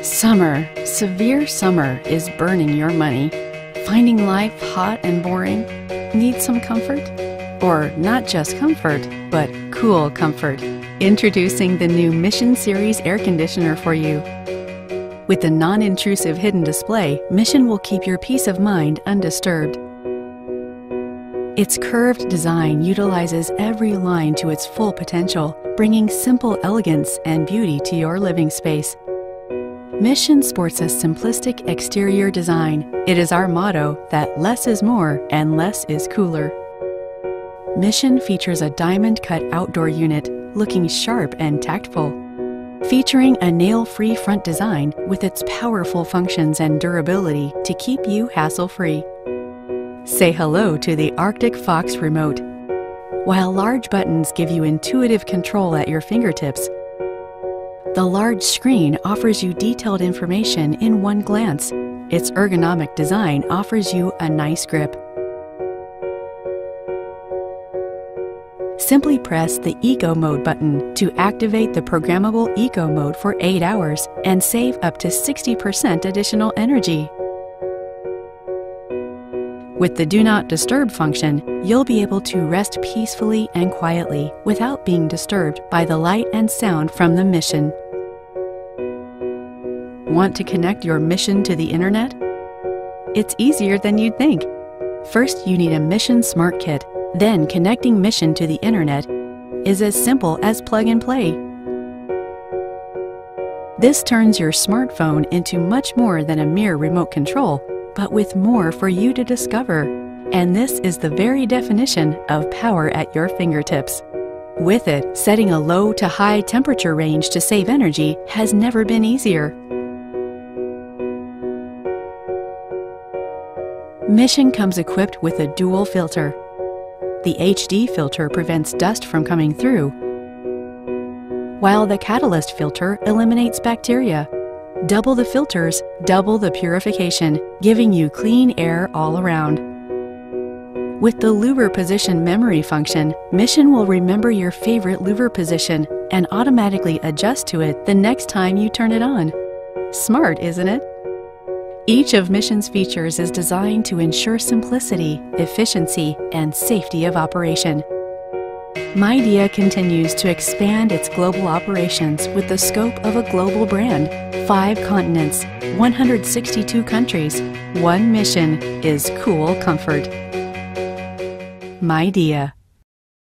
Summer, severe summer is burning your money. Finding life hot and boring? Need some comfort? Or not just comfort, but cool comfort. Introducing the new Mission Series air conditioner for you. With the non-intrusive hidden display, Mission will keep your peace of mind undisturbed. Its curved design utilizes every line to its full potential, bringing simple elegance and beauty to your living space. Mission sports a simplistic exterior design. It is our motto that less is more and less is cooler. Mission features a diamond-cut outdoor unit looking sharp and tactful, featuring a nail-free front design with its powerful functions and durability to keep you hassle-free. Say hello to the Arctic Fox remote. While large buttons give you intuitive control at your fingertips, the large screen offers you detailed information in one glance. Its ergonomic design offers you a nice grip. Simply press the Eco Mode button to activate the programmable Eco Mode for 8 hours and save up to 60% additional energy. With the Do Not Disturb function, you'll be able to rest peacefully and quietly without being disturbed by the light and sound from the Mission. Want to connect your Mission to the internet? It's easier than you'd think. First, you need a Mission Smart Kit. Then, connecting Mission to the internet is as simple as plug and play. This turns your smartphone into much more than a mere remote control, but with more for you to discover. And this is the very definition of power at your fingertips. With it, setting a low to high temperature range to save energy has never been easier. Mission comes equipped with a dual filter. The HD filter prevents dust from coming through, while the Catalyst filter eliminates bacteria. Double the filters, double the purification, giving you clean air all around. With the louver position memory function, Mission will remember your favorite louver position and automatically adjust to it the next time you turn it on. Smart, isn't it? Each of Mission's features is designed to ensure simplicity, efficiency, and safety of operation. Midea continues to expand its global operations with the scope of a global brand. 5 continents, 162 countries. One mission is cool comfort. Midea.